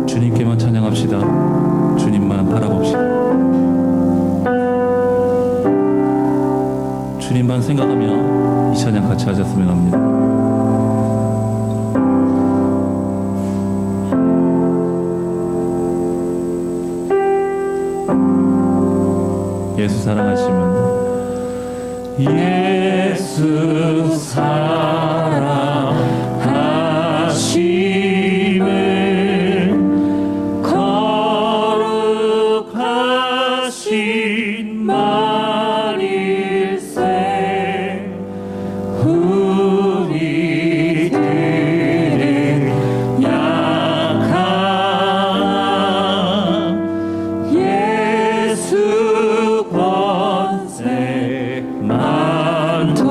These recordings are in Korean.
주님께만 찬양합시다. 주님만 바라봅시다. 주님만 생각하며 이 찬양 같이 하셨으면 합니다. 예수 사랑하시면 예수 사랑하심을 거룩하신 말일세 우리들은 약한 예수 권세 많도다.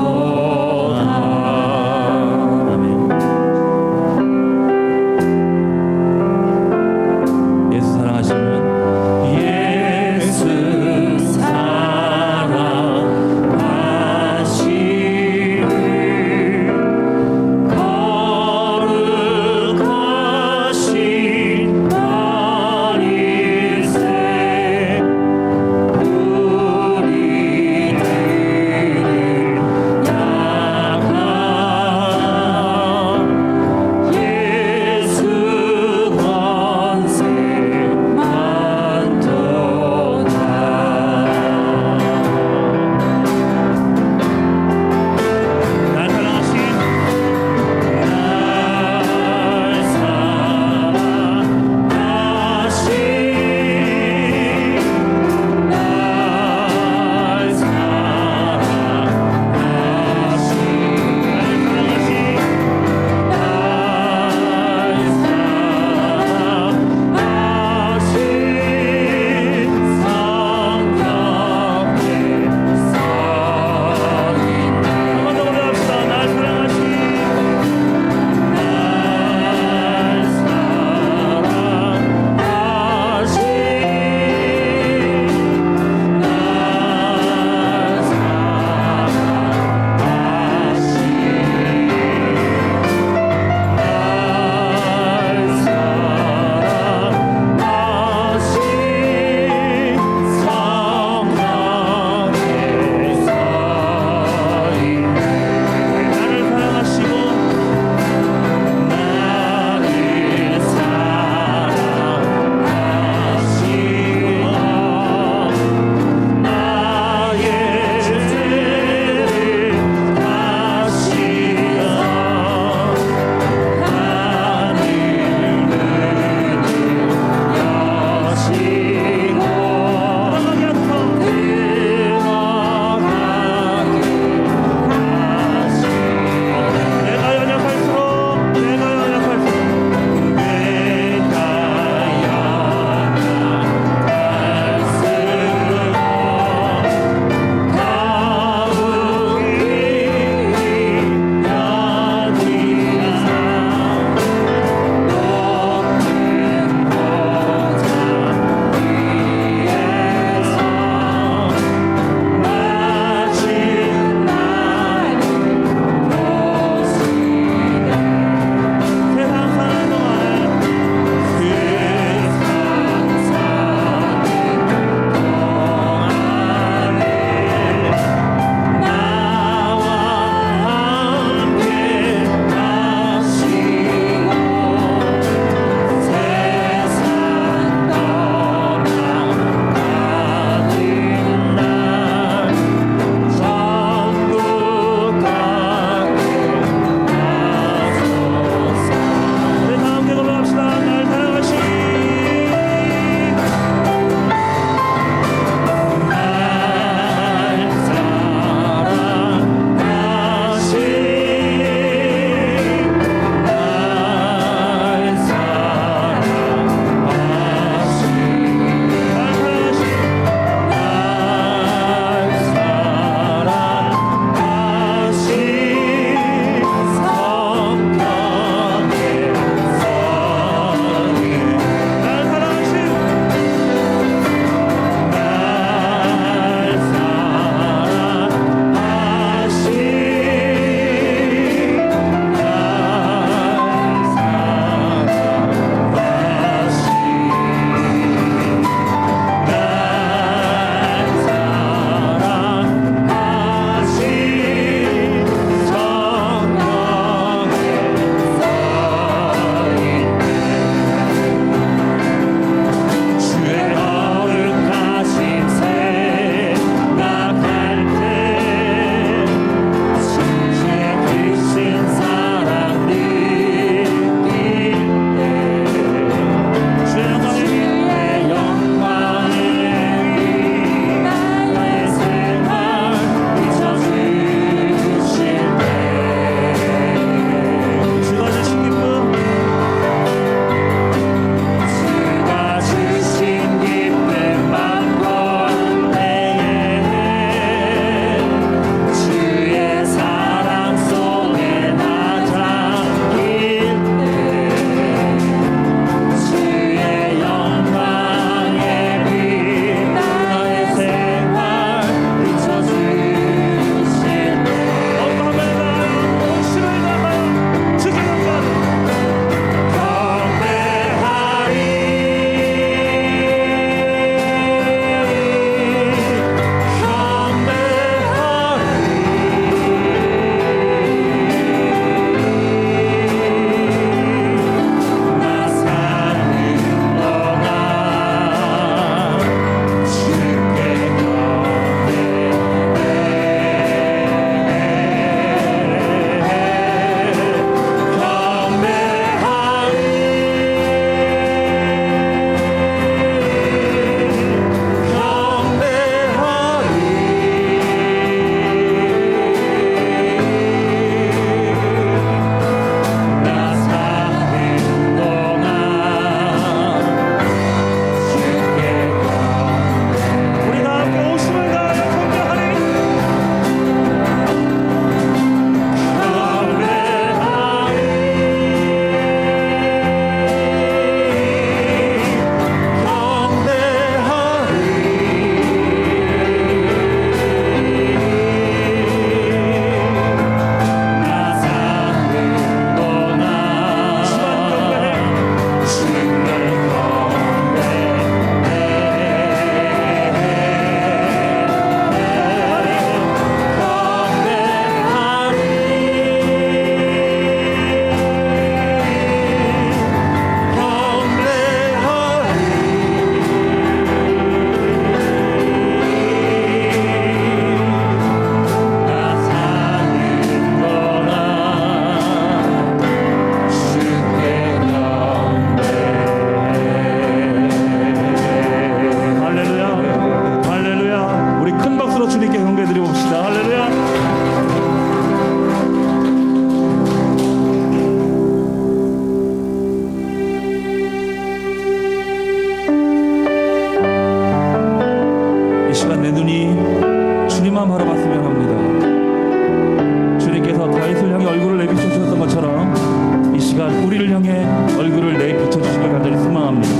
얼굴을 내비춰주시길 간절히 소망합니다.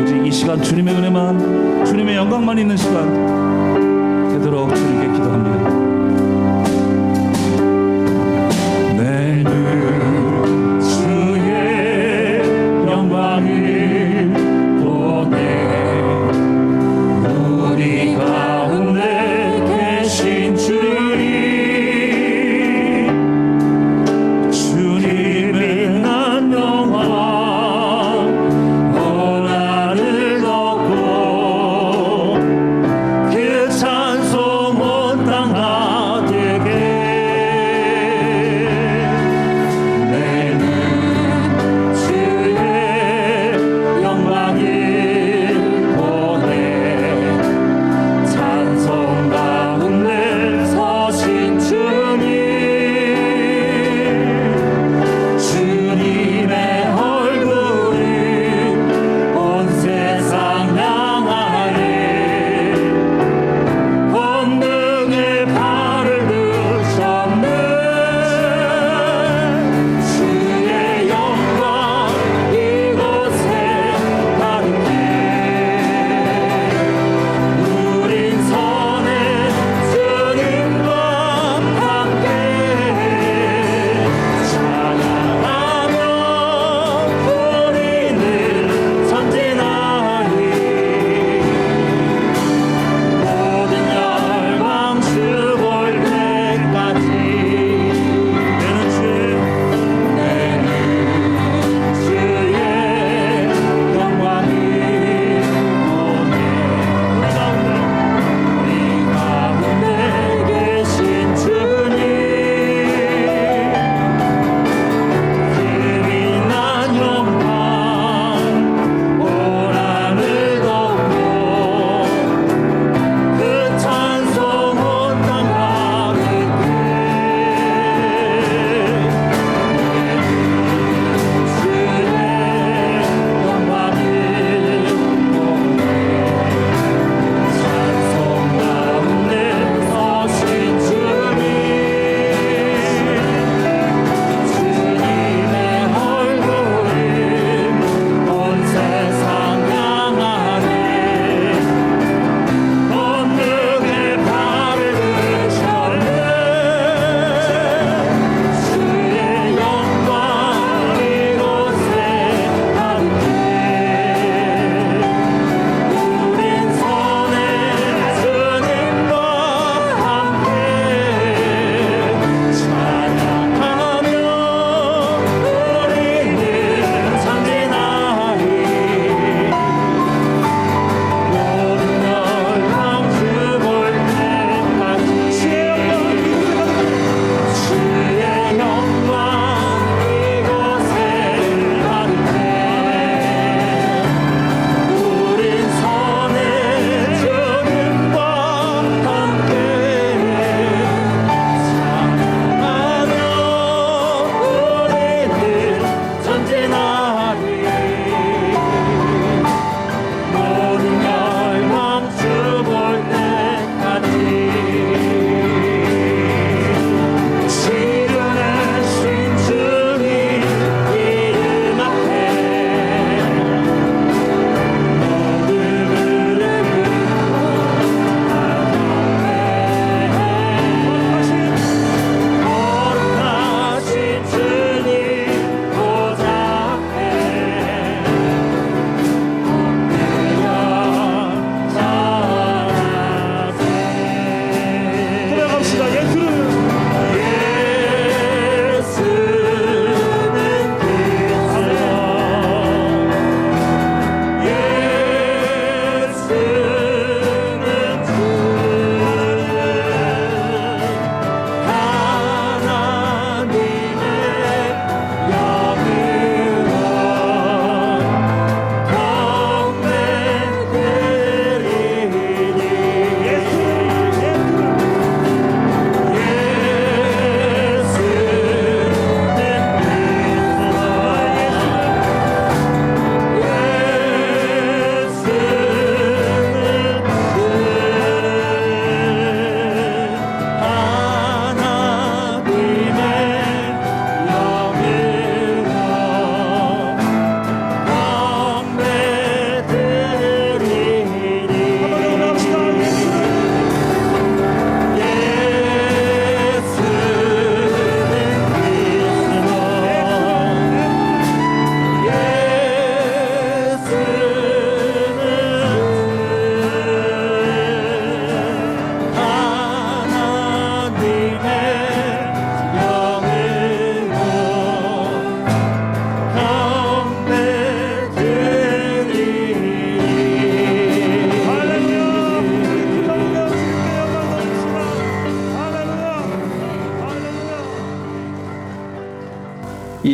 오직 이 시간 주님의 은혜만, 주님의 영광만 있는 시간 되도록 주님께 기도합니다. 내는 주의 영광을 보내 우리 가운데 계신 주님의 난 영광 원한을 걷고 그 찬송 온 땅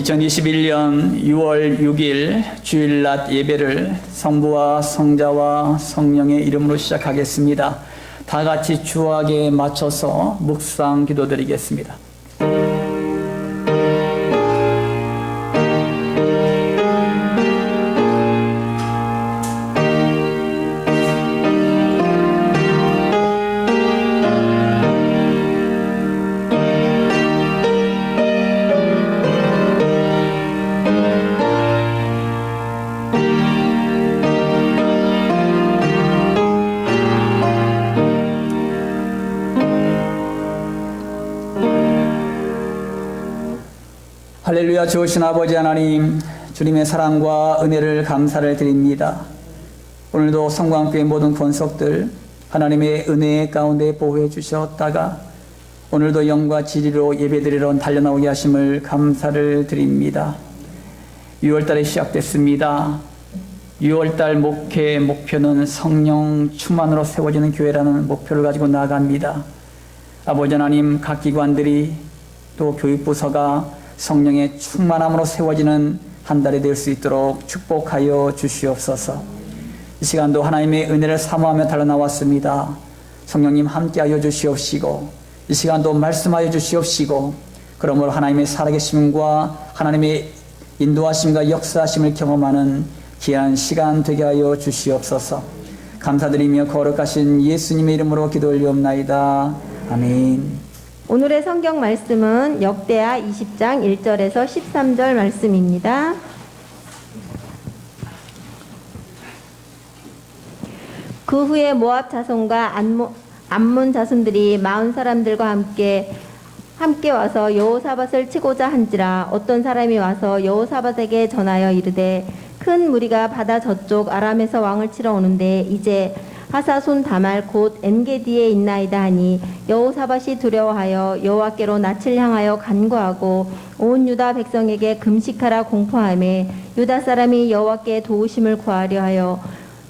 2021년 6월 6일 주일낮 예배를 성부와 성자와 성령의 이름으로 시작하겠습니다. 다 같이 주악에 맞춰서 묵상 기도드리겠습니다. 할렐루야. 좋으신 아버지 하나님, 주님의 사랑과 은혜를 감사를 드립니다. 오늘도 성광교회 모든 권속들 하나님의 은혜 가운데 보호해 주셨다가 오늘도 영과 진리로 예배드리러 달려나오게 하심을 감사를 드립니다. 6월달에 시작됐습니다. 6월달 목회 목표는 성령 충만으로 세워지는 교회라는 목표를 가지고 나아갑니다. 아버지 하나님, 각 기관들이 또 교육부서가 성령의 충만함으로 세워지는 한 달이 될 수 있도록 축복하여 주시옵소서. 이 시간도 하나님의 은혜를 사모하며 달려나왔습니다. 성령님 함께하여 주시옵시고 이 시간도 말씀하여 주시옵시고 그러므로 하나님의 살아계심과 하나님의 인도하심과 역사하심을 경험하는 귀한 시간 되게 하여 주시옵소서. 감사드리며 거룩하신 예수님의 이름으로 기도 올리옵나이다. 아멘. 오늘의 성경 말씀은 역대하 20장 1절에서 13절 말씀입니다. 그 후에 모압 자손과 암몬 자손들이 마흔 사람들과 함께 와서 여호사밧을 치고자 한지라. 어떤 사람이 와서 여호사밧에게 전하여 이르되 큰 무리가 바다 저쪽 아람에서 왕을 치러 오는데 이제 하사손 다말 곧 엔게디에 있나이다 하니 여호사밧이 두려워하여 여호와께로 낯을 향하여 간구하고 온 유다 백성에게 금식하라 공포하며 유다 사람이 여호와께 도우심을 구하려 하여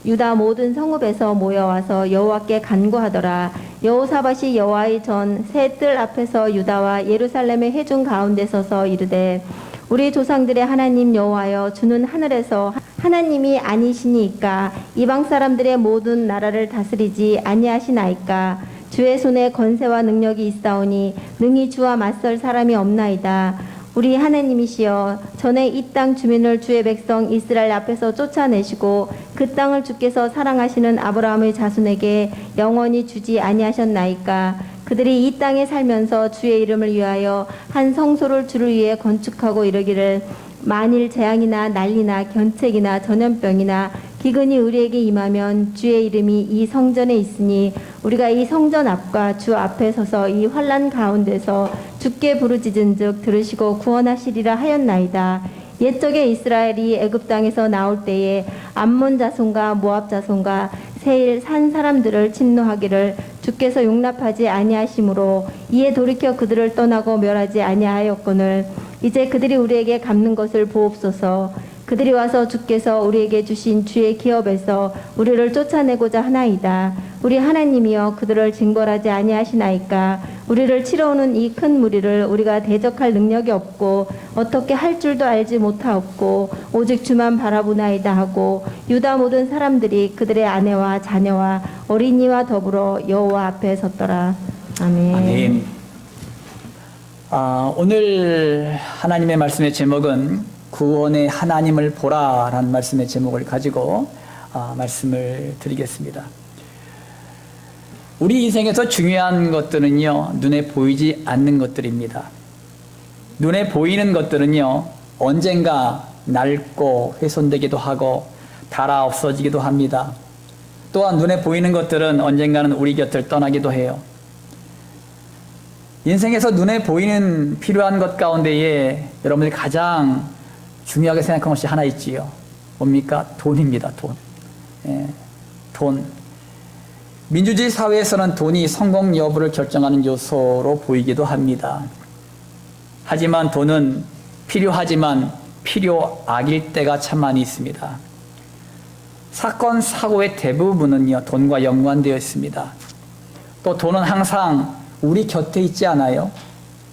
유다 모든 성읍에서 모여와서 여호와께 간구하더라. 여호사밧이 여호와의 전 새 뜰 앞에서 유다와 예루살렘의 회중 가운데 서서 이르되 우리 조상들의 하나님 여호와여, 주는 하늘에서 하나님이 아니시니까 이방 사람들의 모든 나라를 다스리지 아니하시나이까. 주의 손에 권세와 능력이 있사오니 능히 주와 맞설 사람이 없나이다. 우리 하나님이시여, 전에 이 땅 주민을 주의 백성 이스라엘 앞에서 쫓아내시고 그 땅을 주께서 사랑하시는 아브라함의 자손에게 영원히 주지 아니하셨나이까. 그들이 이 땅에 살면서 주의 이름을 위하여 한 성소를 주를 위해 건축하고 이르기를 만일 재앙이나 난리나 견책이나 전염병이나 기근이 우리에게 임하면 주의 이름이 이 성전에 있으니 우리가 이 성전 앞과 주 앞에 서서 이 환난 가운데서 주께 부르짖은즉 들으시고 구원하시리라 하였나이다. 옛적에 이스라엘이 애굽 땅에서 나올 때에 암몬 자손과 모압 자손과 세일 산 사람들을 침노하기를 주께서 용납하지 아니하심으로 이에 돌이켜 그들을 떠나고 멸하지 아니하였거늘 이제 그들이 우리에게 갚는 것을 보옵소서. 그들이 와서 주께서 우리에게 주신 주의 기업에서 우리를 쫓아내고자 하나이다. 우리 하나님이여, 그들을 징벌하지 아니하시나이까. 우리를 치러오는 이 큰 무리를 우리가 대적할 능력이 없고 어떻게 할 줄도 알지 못하옵고 오직 주만 바라보나이다 하고 유다 모든 사람들이 그들의 아내와 자녀와 어린이와 더불어 여호와 앞에 섰더라. 아멘. 아멘. 오늘 하나님의 말씀의 제목은 구원의 하나님을 보라라는 말씀의 제목을 가지고 말씀을 드리겠습니다. 우리 인생에서 중요한 것들은요, 눈에 보이지 않는 것들입니다. 눈에 보이는 것들은요, 언젠가 낡고 훼손되기도 하고 닳아 없어지기도 합니다. 또한 눈에 보이는 것들은 언젠가는 우리 곁을 떠나기도 해요. 인생에서 눈에 보이는 필요한 것 가운데에 여러분들이 가장 중요하게 생각한 것이 하나 있지요. 뭡니까? 돈입니다. 돈. 돈. 민주주의 사회에서는 돈이 성공 여부를 결정하는 요소로 보이기도 합니다. 하지만 돈은 필요하지만 필요악일 때가 참 많이 있습니다. 사건, 사고의 대부분은요, 돈과 연관되어 있습니다. 또 돈은 항상 우리 곁에 있지 않아요?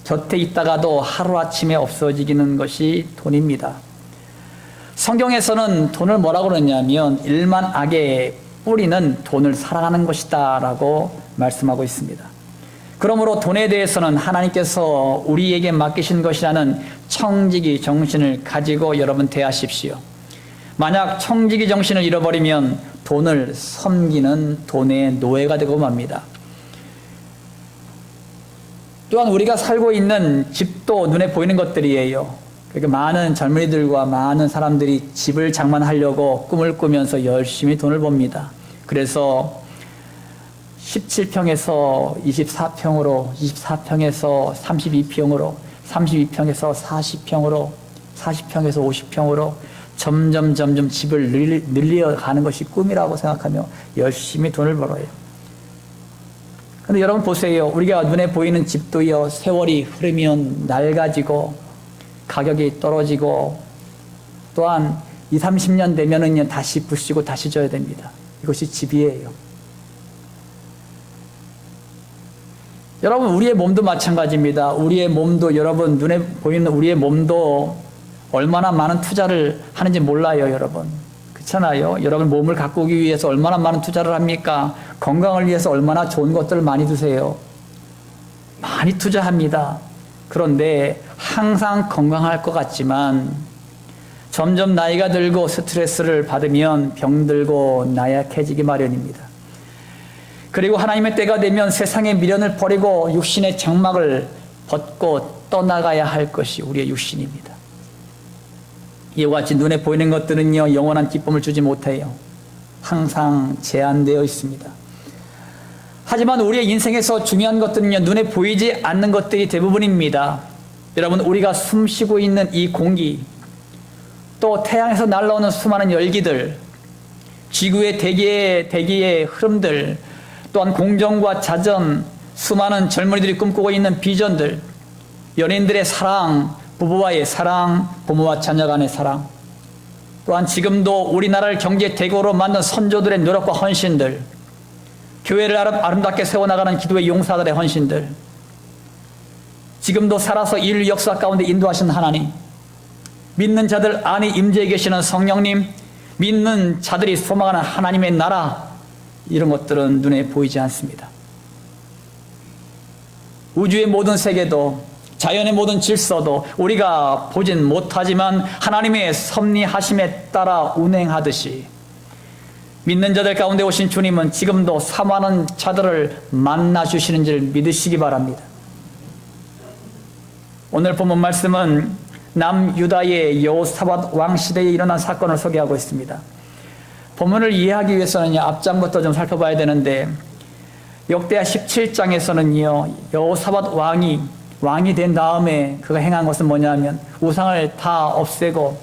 곁에 있다가도 하루아침에 없어지는 것이 돈입니다. 성경에서는 돈을 뭐라고 그러냐면 일만 악의 뿌리는 돈을 사랑하는 것이다 라고 말씀하고 있습니다. 그러므로 돈에 대해서는 하나님께서 우리에게 맡기신 것이라는 청지기 정신을 가지고 여러분 대하십시오. 만약 청지기 정신을 잃어버리면 돈을 섬기는 돈의 노예가 되고 맙니다. 또한 우리가 살고 있는 집도 눈에 보이는 것들이에요. 그러니까 많은 젊은이들과 많은 사람들이 집을 장만하려고 꿈을 꾸면서 열심히 돈을 법니다. 그래서 17평에서 24평으로, 24평에서 32평으로, 32평에서 40평으로, 40평에서 50평으로 점점 집을 늘려가는 것이 꿈이라고 생각하며 열심히 돈을 벌어요. 그런데 여러분 보세요. 우리가 눈에 보이는 집도요, 세월이 흐르면 낡아지고 가격이 떨어지고 또한 20, 30년 되면은 다시 부시고 다시 져야 됩니다. 이것이 집이에요. 여러분, 우리의 몸도 마찬가지입니다. 우리의 몸도, 여러분 눈에 보이는 우리의 몸도 얼마나 많은 투자를 하는지 몰라요, 여러분. 그렇잖아요. 여러분 몸을 가꾸기 위해서 얼마나 많은 투자를 합니까? 건강을 위해서 얼마나 좋은 것들을 많이 드세요. 많이 투자합니다. 그런데 항상 건강할 것 같지만 점점 나이가 들고 스트레스를 받으면 병들고 나약해지기 마련입니다. 그리고 하나님의 때가 되면 세상의 미련을 버리고 육신의 장막을 벗고 떠나가야 할 것이 우리의 육신입니다. 이와 같이 눈에 보이는 것들은요, 영원한 기쁨을 주지 못해요. 항상 제한되어 있습니다. 하지만 우리의 인생에서 중요한 것들은요, 눈에 보이지 않는 것들이 대부분입니다. 여러분, 우리가 숨 쉬고 있는 이 공기, 또 태양에서 날라오는 수많은 열기들, 지구의 대기의 흐름들, 또한 공정과 자전, 수많은 젊은이들이 꿈꾸고 있는 비전들, 연인들의 사랑, 부부와의 사랑, 부모와 자녀 간의 사랑, 또한 지금도 우리나라를 경제 대국으로 만든 선조들의 노력과 헌신들, 교회를 아름답게 세워나가는 기도의 용사들의 헌신들, 지금도 살아서 인류 역사 가운데 인도하시는 하나님, 믿는 자들 안에 임재해 계시는 성령님, 믿는 자들이 소망하는 하나님의 나라, 이런 것들은 눈에 보이지 않습니다. 우주의 모든 세계도, 자연의 모든 질서도 우리가 보진 못하지만 하나님의 섭리하심에 따라 운행하듯이 믿는 자들 가운데 오신 주님은 지금도 사모하는 자들을 만나 주시는 줄 믿으시기 바랍니다. 오늘 본문 말씀은 남유다의 여호사밧 왕 시대에 일어난 사건을 소개하고 있습니다. 본문을 이해하기 위해서는 앞장부터 좀 살펴봐야 되는데, 역대하 17장에서는요, 여호사밧 왕이 된 다음에 그가 행한 것은 뭐냐면 우상을 다 없애고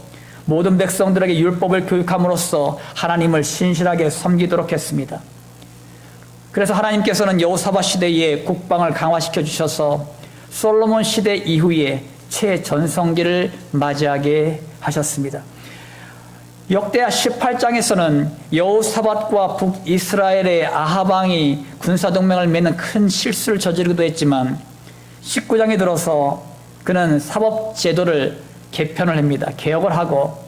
모든 백성들에게 율법을 교육함으로써 하나님을 신실하게 섬기도록 했습니다. 그래서 하나님께서는 여호사밧 시대에 국방을 강화시켜 주셔서 솔로몬 시대 이후에 최전성기를 맞이하게 하셨습니다. 역대하 18장에서는 여호사밧과 북이스라엘의 아합 왕이 군사동맹을 맺는 큰 실수를 저지르기도 했지만 19장에 들어서 그는 사법제도를 개편을 합니다. 개혁을 하고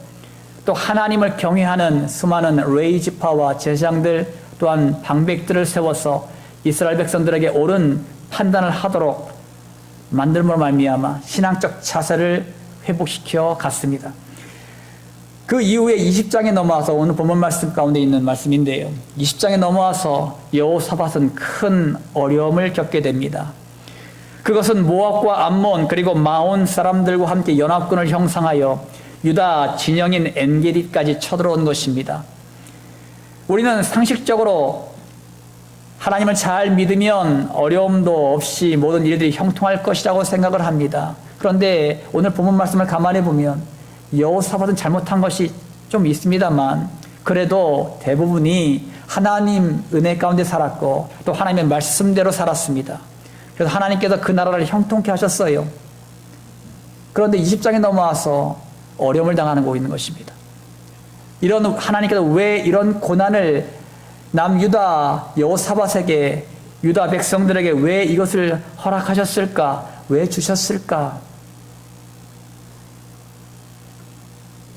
또 하나님을 경외하는 수많은 레이지파와 제사장들 또한 방백들을 세워서 이스라엘 백성들에게 옳은 판단을 하도록 만들므로 말미암아 신앙적 자세를 회복시켜 갔습니다. 그 이후에 20장에 넘어와서 오늘 본문 말씀 가운데 있는 말씀인데요, 20장에 넘어와서 여호사밧은 큰 어려움을 겪게 됩니다. 그것은 모압과 암몬 그리고 마온 사람들과 함께 연합군을 형성하여 유다 진영인 엔게디까지 쳐들어온 것입니다. 우리는 상식적으로 하나님을 잘 믿으면 어려움도 없이 모든 일들이 형통할 것이라고 생각을 합니다. 그런데 오늘 본문 말씀을 가만히 보면 여호사밧은 잘못한 것이 좀 있습니다만 그래도 대부분이 하나님 은혜 가운데 살았고 또 하나님의 말씀대로 살았습니다. 그래서 하나님께서 그 나라를 형통케 하셨어요. 그런데 20장에 넘어와서 어려움을 당하고 있는 것입니다. 이런 하나님께서 왜 이런 고난을 남유다 여호사밧에게, 유다 백성들에게 왜 이것을 허락하셨을까? 왜 주셨을까?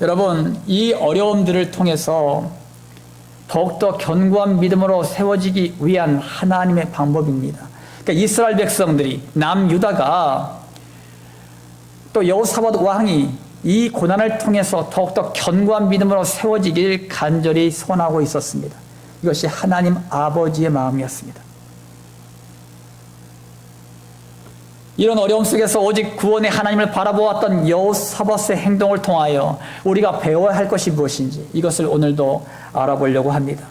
여러분, 이 어려움들을 통해서 더욱더 견고한 믿음으로 세워지기 위한 하나님의 방법입니다. 그러니까 이스라엘 백성들이, 남유다가 또 여호사밧 왕이 이 고난을 통해서 더욱더 견고한 믿음으로 세워지길 간절히 소원하고 있었습니다. 이것이 하나님 아버지의 마음이었습니다. 이런 어려움 속에서 오직 구원의 하나님을 바라보았던 여호사밧의 행동을 통하여 우리가 배워야 할 것이 무엇인지 이것을 오늘도 알아보려고 합니다.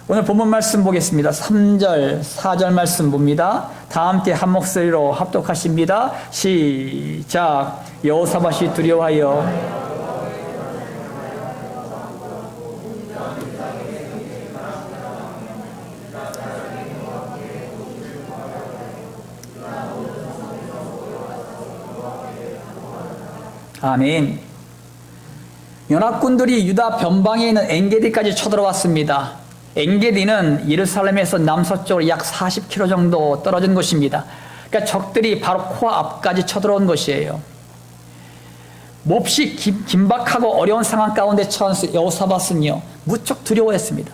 오늘 본문 말씀 보겠습니다. 3절, 4절 말씀 봅니다. 다 함께 한 목소리로 합독하십니다. 시작. 여호사밧이 두려워하여 아멘. 연합군들이 유다 변방에 있는 엔게디까지 쳐들어왔습니다. 엔게디는 예루살렘에서 남서쪽으로 약 40km 정도 떨어진 곳입니다. 그러니까 적들이 바로 코앞까지 쳐들어온 것이에요. 몹시 긴박하고 어려운 상황 가운데 처한 여호사밧은요, 무척 두려워했습니다.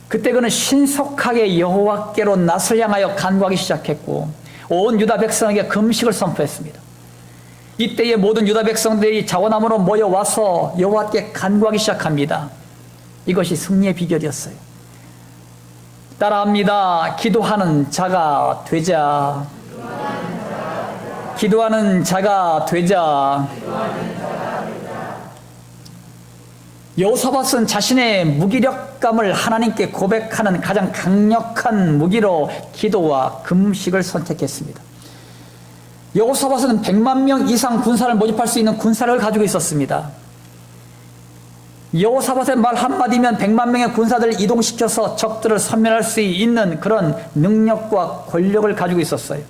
그때 그는 신속하게 여호와께로 낯을 향하여 간구하기 시작했고 온 유다 백성에게 금식을 선포했습니다. 이때에 모든 유다 백성들이 자원함으로 모여와서 여호와께 간구하기 시작합니다. 이것이 승리의 비결이었어요. 따라합니다. 기도하는 자가 되자. 기도하는 자가 되자. 여호사밧은 자신의 무기력감을 하나님께 고백하는 가장 강력한 무기로 기도와 금식을 선택했습니다. 여호사밧은 100만 명 이상 군사를 모집할 수 있는 군사를 가지고 있었습니다. 여호사밧의 말 한마디면 100만 명의 군사들을 이동시켜서 적들을 섬멸할 수 있는 그런 능력과 권력을 가지고 있었어요.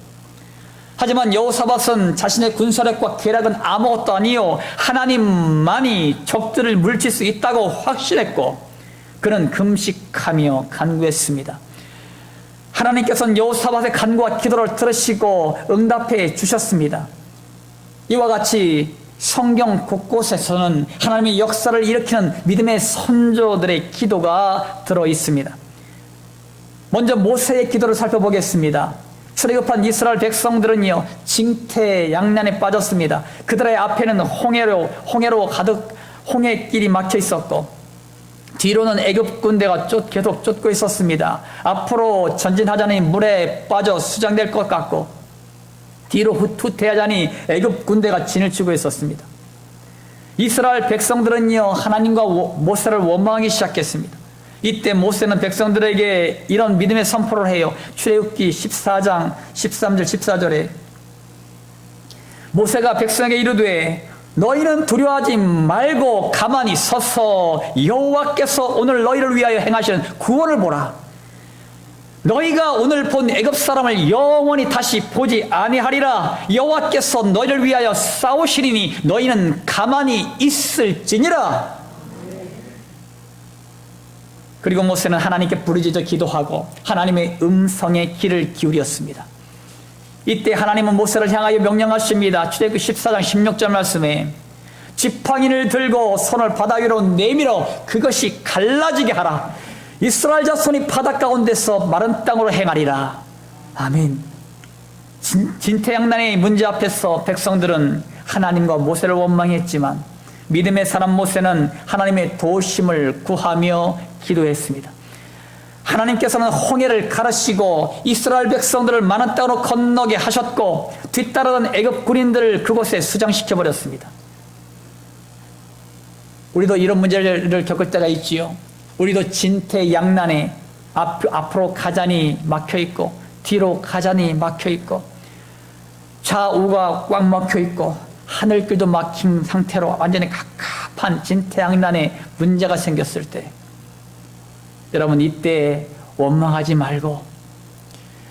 하지만 여호사밧은 자신의 군사력과 계략은 아무것도 아니요 하나님만이 적들을 물칠 수 있다고 확신했고 그는 금식하며 간구했습니다. 하나님께서는 여호사밧의 간구와 기도를 들으시고 응답해 주셨습니다. 이와 같이 성경 곳곳에서는 하나님의 역사를 일으키는 믿음의 선조들의 기도가 들어 있습니다. 먼저 모세의 기도를 살펴보겠습니다. 출애굽한 이스라엘 백성들은요 징태양난에 빠졌습니다. 그들의 앞에는 홍해로 가득 홍해길이 막혀 있었고 뒤로는 애굽 군대가 계속 쫓고 있었습니다. 앞으로 전진하자니 물에 빠져 수장될 것 같고 뒤로 후퇴하자니 애굽 군대가 진을 치고 있었습니다. 이스라엘 백성들은요 하나님과 모세를 원망하기 시작했습니다. 이때 모세는 백성들에게 이런 믿음의 선포를 해요. 출애굽기 14장 13절 14절에 모세가 백성에게 이르되 너희는 두려워하지 말고 가만히 서서 여호와께서 오늘 너희를 위하여 행하시는 구원을 보라. 너희가 오늘 본 애굽 사람을 영원히 다시 보지 아니하리라. 여호와께서 너희를 위하여 싸우시리니 너희는 가만히 있을지니라. 그리고 모세는 하나님께 부르짖어 기도하고 하나님의 음성에 귀를 기울였습니다. 이때 하나님은 모세를 향하여 명령하십니다. 출애굽기 14장 16절 말씀에 지팡이를 들고 손을 바다 위로 내밀어 그것이 갈라지게 하라. 이스라엘 자손이 바다 가운데서 마른 땅으로 행하리라. 아멘. 진태양난의 문제 앞에서 백성들은 하나님과 모세를 원망했지만 믿음의 사람 모세는 하나님의 도우심을 구하며 기도했습니다. 하나님께서는 홍해를 가르시고 이스라엘 백성들을 마른 땅으로 건너게 하셨고 뒤따르던 애굽 군인들을 그곳에 수장시켜버렸습니다. 우리도 이런 문제를 겪을 때가 있지요. 우리도 진퇴양난에 앞으로 가자니 막혀있고 뒤로 가자니 막혀있고 좌우가 꽉 막혀있고 하늘길도 막힌 상태로 완전히 갑갑한 진퇴양난에 문제가 생겼을 때 여러분 이때 원망하지 말고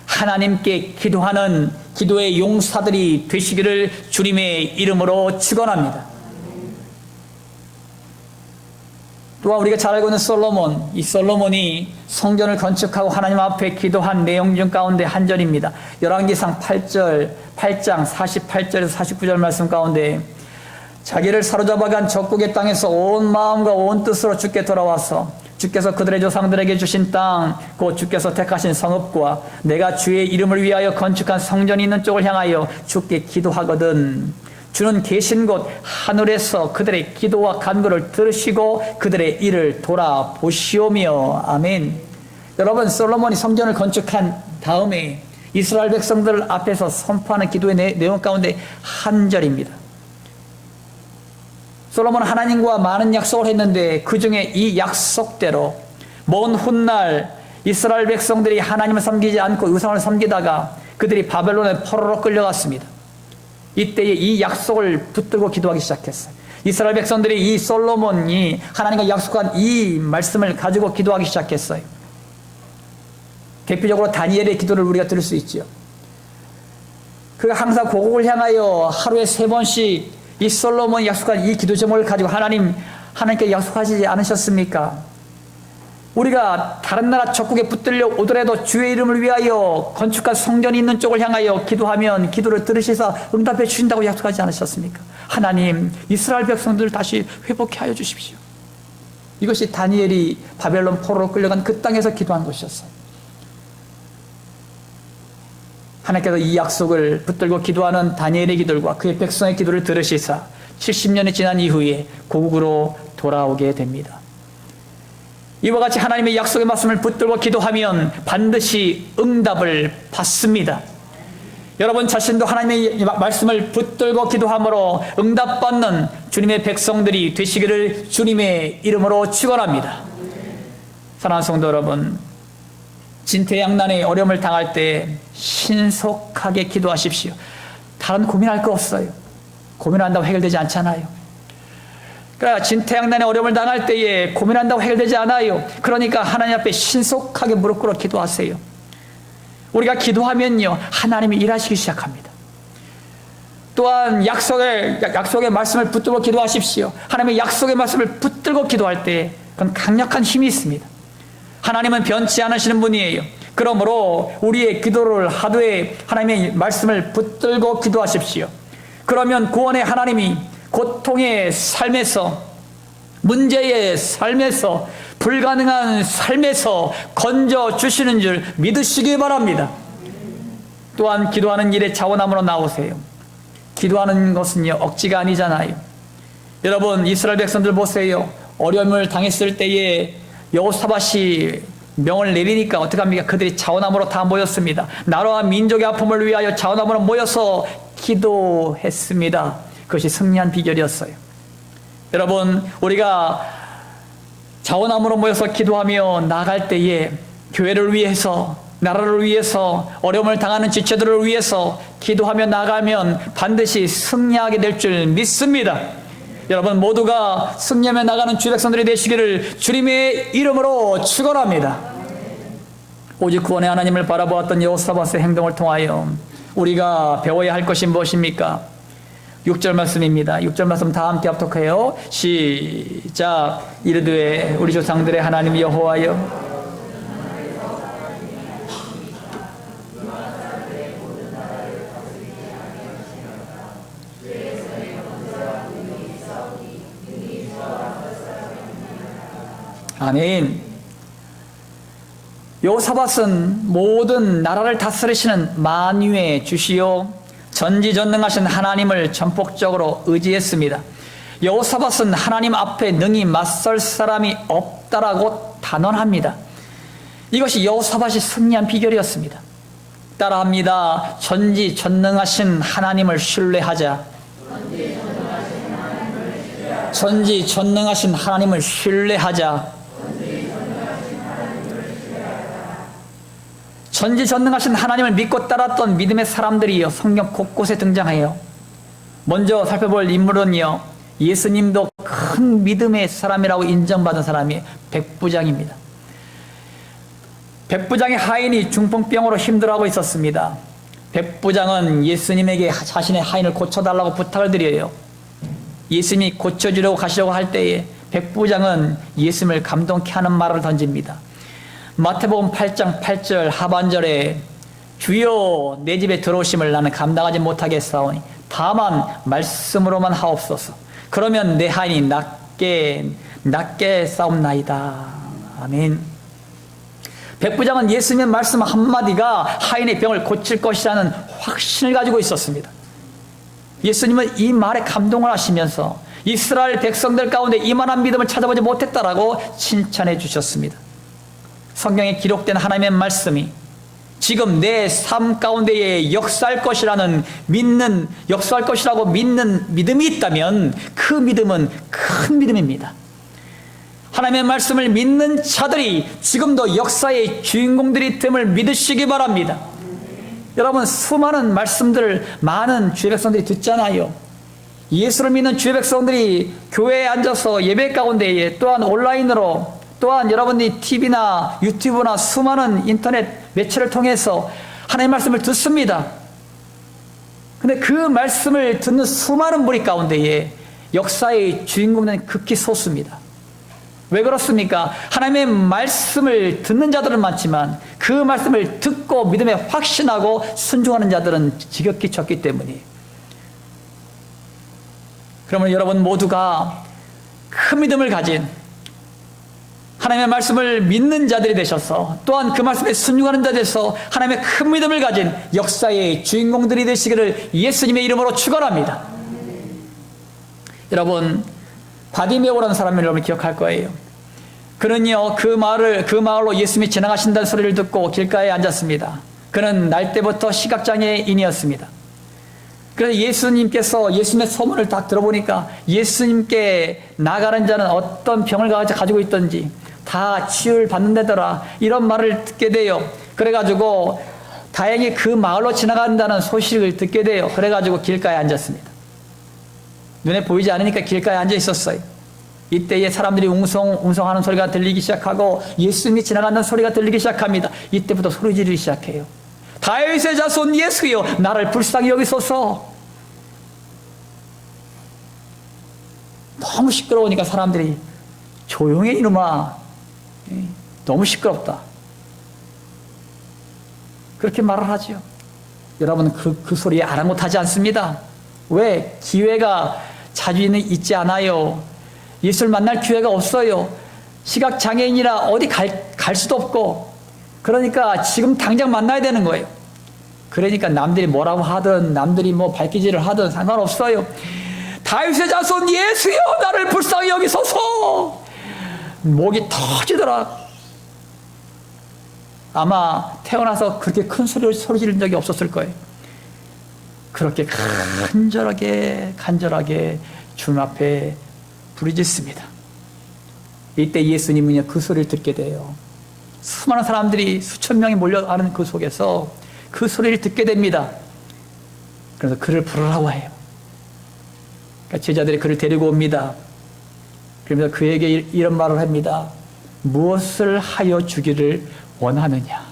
하나님께 기도하는 기도의 용사들이 되시기를 주님의 이름으로 축원합니다. 또한 우리가 잘 알고 있는 솔로몬, 이 솔로몬이 성전을 건축하고 하나님 앞에 기도한 내용 중 가운데 한 절입니다. 열왕기상 8장 48절에서 49절 말씀 가운데 자기를 사로잡아간 적국의 땅에서 온 마음과 온 뜻으로 주께 돌아와서 주께서 그들의 조상들에게 주신 땅, 곧 주께서 택하신 성읍과 내가 주의 이름을 위하여 건축한 성전이 있는 쪽을 향하여 주께 기도하거든 주는 계신 곳 하늘에서 그들의 기도와 간구를 들으시고 그들의 일을 돌아보시오며. 아멘. 여러분, 솔로몬이 성전을 건축한 다음에 이스라엘 백성들 앞에서 선포하는 기도의 내용 가운데 한 절입니다. 솔로몬은 하나님과 많은 약속을 했는데 그 중에 이 약속대로 먼 훗날 이스라엘 백성들이 하나님을 섬기지 않고 우상을 섬기다가 그들이 바벨론에 포로로 끌려갔습니다. 이때에 이 약속을 붙들고 기도하기 시작했어요. 이스라엘 백성들이 이 솔로몬이 하나님과 약속한 이 말씀을 가지고 기도하기 시작했어요. 대표적으로 다니엘의 기도를 우리가 들을 수 있죠. 그가 항상 고국을 향하여 하루에 3번씩 이 솔로몬이 약속한 이 기도 제목을 가지고 하나님께 약속하시지 않으셨습니까? 우리가 다른 나라 적국에 붙들려 오더라도 주의 이름을 위하여 건축한 성전이 있는 쪽을 향하여 기도하면 기도를 들으시사 응답해 주신다고 약속하지 않으셨습니까? 하나님, 이스라엘 백성들을 다시 회복해 하여 주십시오. 이것이 다니엘이 바벨론 포로로 끌려간 그 땅에서 기도한 것이었어요. 하나님께서 이 약속을 붙들고 기도하는 다니엘의 기도와 그의 백성의 기도를 들으시사 70년이 지난 이후에 고국으로 돌아오게 됩니다. 이와 같이 하나님의 약속의 말씀을 붙들고 기도하면 반드시 응답을 받습니다. 여러분 자신도 하나님의 말씀을 붙들고 기도함으로 응답받는 주님의 백성들이 되시기를 주님의 이름으로 축원합니다. 사랑하는 성도 여러분, 진퇴양난의 어려움을 당할 때 신속하게 기도하십시오. 다른 고민할 거 없어요. 고민한다고 해결되지 않잖아요. 그러니까 진퇴양난의 어려움을 당할 때에 고민한다고 해결되지 않아요. 그러니까 하나님 앞에 신속하게 무릎 꿇어 기도하세요. 우리가 기도하면요, 하나님이 일하시기 시작합니다. 또한 약속의 말씀을 붙들고 기도하십시오. 하나님의 약속의 말씀을 붙들고 기도할 때 그건 강력한 힘이 있습니다. 하나님은 변치 않으시는 분이에요. 그러므로 우리의 기도를 하되 하나님의 말씀을 붙들고 기도하십시오. 그러면 구원의 하나님이 고통의 삶에서, 문제의 삶에서, 불가능한 삶에서 건져주시는 줄 믿으시기 바랍니다. 또한 기도하는 일에 자원함으로 나오세요. 기도하는 것은요, 억지가 아니잖아요. 여러분, 이스라엘 백성들 보세요. 어려움을 당했을 때에 여호사밧이 명을 내리니까 어떻게 합니까? 그들이 자원함으로 다 모였습니다. 나라와 민족의 아픔을 위하여 자원함으로 모여서 기도했습니다. 그것이 승리한 비결이었어요. 여러분, 우리가 자원함으로 모여서 기도하며 나아갈 때에 교회를 위해서, 나라를 위해서, 어려움을 당하는 지체들을 위해서 기도하며 나가면 반드시 승리하게 될 줄 믿습니다. 여러분 모두가 승리하며 나가는 주 백성들이 되시기를 주님의 이름으로 축원합니다. 오직 구원의 하나님을 바라보았던 여호사밧의 행동을 통하여 우리가 배워야 할 것이 무엇입니까? 6절 말씀입니다. 6절 말씀 다 함께 합독해요. 시작. 이르되 우리 조상들의 하나님 여호와여, 아멘. 여호사밧은 모든 나라를 다스리시는 만유의 주시요 전지전능하신 하나님을 전폭적으로 의지했습니다. 여호사밧은 하나님 앞에 능히 맞설 사람이 없다라고 단언합니다. 이것이 여호사밧이 승리한 비결이었습니다. 따라합니다. 전지전능하신 하나님을 신뢰하자. 전지전능하신 하나님을 신뢰하자. 전지전능하신 하나님을 믿고 따랐던 믿음의 사람들이요, 성경 곳곳에 등장해요. 먼저 살펴볼 인물은요, 예수님도 큰 믿음의 사람이라고 인정받은 사람이 백부장입니다. 백부장의 하인이 중풍병으로 힘들어하고 있었습니다. 백부장은 예수님에게 자신의 하인을 고쳐달라고 부탁을 드려요. 예수님이 고쳐주려고 가시려고 할 때에 백부장은 예수님을 감동케 하는 말을 던집니다. 마태복음 8장 8절 하반절에 주여 내 집에 들어오심을 나는 감당하지 못하겠사오니 다만 말씀으로만 하옵소서. 그러면 내 하인이 낫게 싸움나이다. 아멘. 백부장은 예수님의 말씀 한마디가 하인의 병을 고칠 것이라는 확신을 가지고 있었습니다. 예수님은 이 말에 감동을 하시면서 이스라엘 백성들 가운데 이만한 믿음을 찾아보지 못했다라고 칭찬해 주셨습니다. 성경에 기록된 하나님의 말씀이 지금 내 삶 가운데에 역사할 것이라고 믿는 믿음이 있다면 그 믿음은 큰 믿음입니다. 하나님의 말씀을 믿는 자들이 지금도 역사의 주인공들이 됨을 믿으시기 바랍니다. 여러분, 수많은 말씀들을 많은 주의 백성들이 듣잖아요. 예수를 믿는 주의 백성들이 교회에 앉아서 예배 가운데에 또한 온라인으로 또한 여러분들이 TV나 유튜브나 수많은 인터넷 매체를 통해서 하나님의 말씀을 듣습니다. 근데 그 말씀을 듣는 수많은 무리 가운데에 역사의 주인공은 극히 소수입니다. 왜 그렇습니까? 하나님의 말씀을 듣는 자들은 많지만 그 말씀을 듣고 믿음에 확신하고 순종하는 자들은 지극히 적기 때문이에요. 그러면 여러분 모두가 큰 믿음을 가진 하나님의 말씀을 믿는 자들이 되셔서 또한 그 말씀에 순종하는 자 되셔서 하나님의 큰 믿음을 가진 역사의 주인공들이 되시기를 예수님의 이름으로 축원합니다. 여러분, 바디메오라는 사람을 여러분 기억할 거예요. 그는요, 그 마을로 예수님이 지나가신다는 소리를 듣고 길가에 앉았습니다. 그는 날 때부터 시각장애인이었습니다. 그래서 예수님의 소문을 딱 들어보니까 예수님께 나가는 자는 어떤 병을 가지고 있던지 다 치유를 받는다더라, 이런 말을 듣게 돼요. 그래가지고 다행히 그 마을로 지나간다는 소식을 듣게 돼요. 그래가지고 길가에 앉았습니다. 눈에 보이지 않으니까 길가에 앉아 있었어요. 이때에 사람들이 웅성하는 소리가 들리기 시작하고 예수님이 지나간다는 소리가 들리기 시작합니다. 이때부터 소리 지르기 시작해요. 다윗의 자손 예수여, 나를 불쌍히 여기소서. 너무 시끄러우니까 사람들이 조용해 이놈아, 너무 시끄럽다, 그렇게 말을 하죠. 여러분, 그 소리에 아랑곳하지 않습니다. 왜? 기회가 자주 있지 않아요. 예수를 만날 기회가 없어요. 시각장애인이라 어디 갈 수도 없고, 그러니까 지금 당장 만나야 되는 거예요. 그러니까 남들이 뭐라고 하든 남들이 뭐 발기질을 하든 상관없어요. 다윗의 자손 예수여, 나를 불쌍히 여기소서. 목이 터지더라. 아마 태어나서 그렇게 큰 소리 지른 적이 없었을 거예요. 그렇게 간절하게 주님 앞에 부르짖습니다. 이때 예수님은 그 소리를 듣게 돼요. 수많은 사람들이 수천 명이 몰려가는 그 속에서 그 소리를 듣게 됩니다. 그래서 그를 부르라고 해요. 그러니까 제자들이 그를 데리고 옵니다. 그러면서 그에게 이런 말을 합니다. 무엇을 하여 주기를 원하느냐.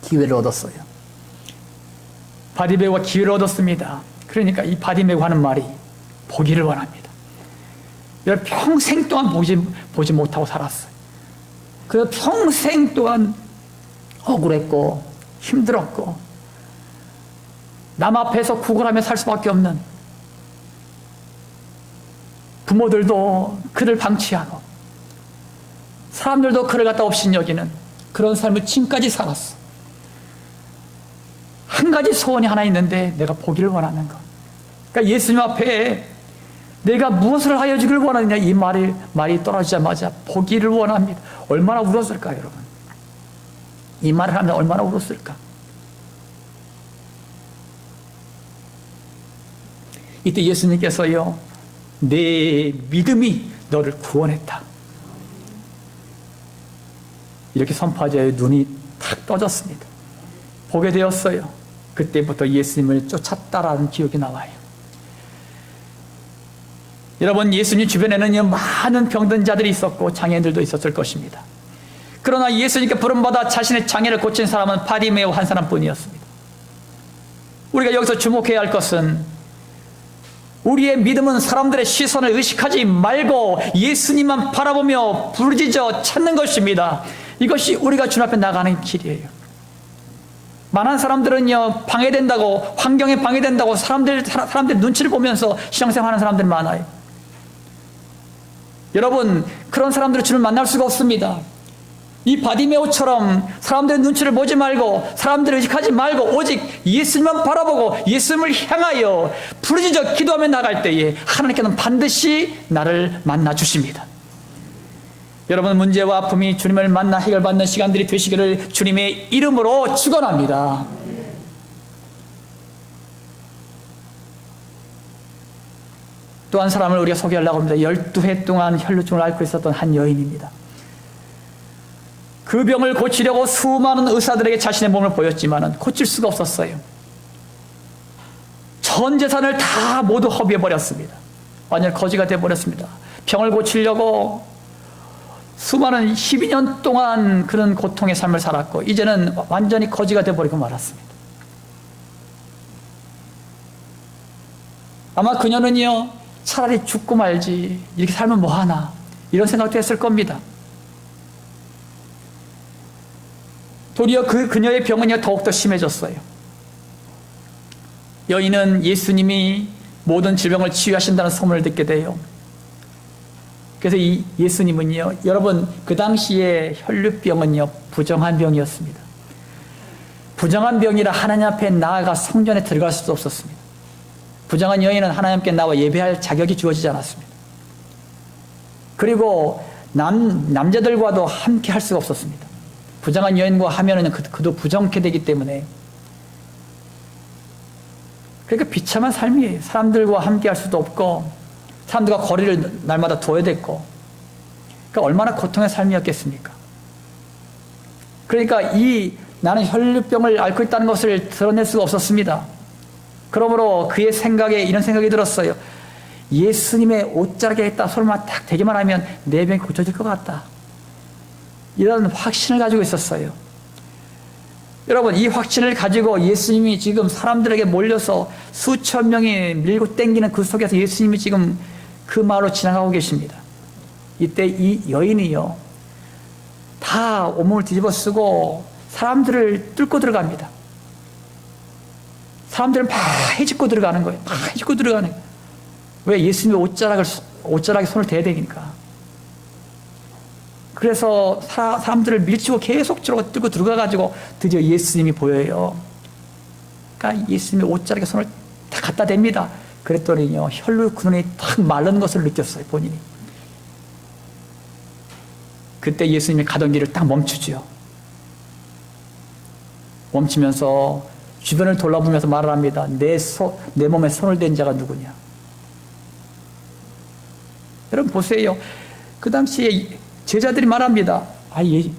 기회를 얻었어요. 바디메오가 기회를 얻었습니다. 그러니까 이 바디메오가 하는 말이 보기를 원합니다. 여러분, 평생 동안 보지 못하고 살았어요. 그래서 평생 동안 억울했고 힘들었고 남 앞에서 구걸하며 살 수밖에 없는, 부모들도 그를 방치하고 사람들도 그를 갖다 업신여기는 그런 삶을 지금까지 살았어. 한 가지 소원이 하나 있는데 내가 보기를 원하는 것. 그러니까 예수님 앞에 내가 무엇을 하여 주기를 원하느냐, 이 말이 떨어지자마자 보기를 원합니다. 얼마나 울었을까 여러분. 이 말을 하면 얼마나 울었을까. 이때 예수님께서요, 내 믿음이 너를 구원했다, 이렇게 선포하자 눈이 탁 떠졌습니다. 보게 되었어요. 그때부터 예수님을 쫓았다라는 기억이 나와요. 여러분, 예수님 주변에는 많은 병든 자들이 있었고 장애인들도 있었을 것입니다. 그러나 예수님께 부름받아 자신의 장애를 고친 사람은 바디메오 한 사람뿐이었습니다. 우리가 여기서 주목해야 할 것은 우리의 믿음은 사람들의 시선을 의식하지 말고 예수님만 바라보며 부르짖어 찾는 것입니다. 이것이 우리가 주님 앞에 나가는 길이에요. 많은 사람들은요, 방해된다고, 환경에 방해된다고 사람들 눈치를 보면서 신앙생활하는 사람들이 많아요. 여러분, 그런 사람들은 주를 만날 수가 없습니다. 이 바디메오처럼 사람들의 눈치를 보지 말고 사람들을 의식하지 말고 오직 예수님만 바라보고 예수님을 향하여 부르짖어 기도하며 나갈 때에 하나님께서는 반드시 나를 만나 주십니다. 여러분, 문제와 아픔이 주님을 만나 해결받는 시간들이 되시기를 주님의 이름으로 축원합니다. 또 한 사람을 우리가 소개하려고 합니다. 12해 동안 혈루증을 앓고 있었던 한 여인입니다. 그 병을 고치려고 수많은 의사들에게 자신의 몸을 보였지만 고칠 수가 없었어요. 전 재산을 다 모두 허비해버렸습니다. 완전 거지가 되어버렸습니다. 병을 고치려고 수많은 12년 동안 그런 고통의 삶을 살았고 이제는 완전히 거지가 되어버리고 말았습니다. 아마 그녀는요, 차라리 죽고 말지, 이렇게 살면 뭐하나, 이런 생각도 했을 겁니다. 도리어 그녀의 병은요, 더욱더 심해졌어요. 여인은 예수님이 모든 질병을 치유하신다는 소문을 듣게 돼요. 그래서 이 예수님은요, 여러분, 그 당시에 혈류병은요, 부정한 병이었습니다. 부정한 병이라 하나님 앞에 나아가 성전에 들어갈 수도 없었습니다. 부정한 여인은 하나님께 나와 예배할 자격이 주어지지 않았습니다. 그리고 남자들과도 함께 할 수가 없었습니다. 부정한 여인과 하면은 그도 부정케 되기 때문에. 그러니까 비참한 삶이에요. 사람들과 함께 할 수도 없고 사람들과 거리를 날마다 둬야 됐고, 그러니까 얼마나 고통의 삶이었겠습니까? 그러니까 나는 혈류병을 앓고 있다는 것을 드러낼 수가 없었습니다. 그러므로 그의 생각에 이런 생각이 들었어요. 예수님의 옷자락에 딱 손만 딱 대기만 하면 내 병이 고쳐질 것 같다. 이런 확신을 가지고 있었어요. 여러분, 이 확신을 가지고 예수님이 지금 사람들에게 몰려서 수천 명이 밀고 땡기는 그 속에서 예수님이 지금 그 마을로 지나가고 계십니다. 이때 이 여인이요, 다 온몸을 뒤집어 쓰고 사람들을 뚫고 들어갑니다. 사람들은 막 헤집고 들어가는 거예요. 막 헤집고 들어가는 거예요. 왜? 예수님의 옷자락에 손을 대야 되니까. 그래서 사람들을 밀치고 계속 뚫고 들어가가지고 드디어 예수님이 보여요. 그러니까 예수님의 옷자락에 손을 다 갖다 댑니다. 그랬더니요, 혈류 근원이 탁 마른 것을 느꼈어요, 본인이. 그때 예수님이 가던 길을 딱 멈추죠. 멈추면서 주변을 돌아보면서 말을 합니다. 내 몸에 손을 댄 자가 누구냐. 여러분 보세요. 그 당시에 제자들이 말합니다.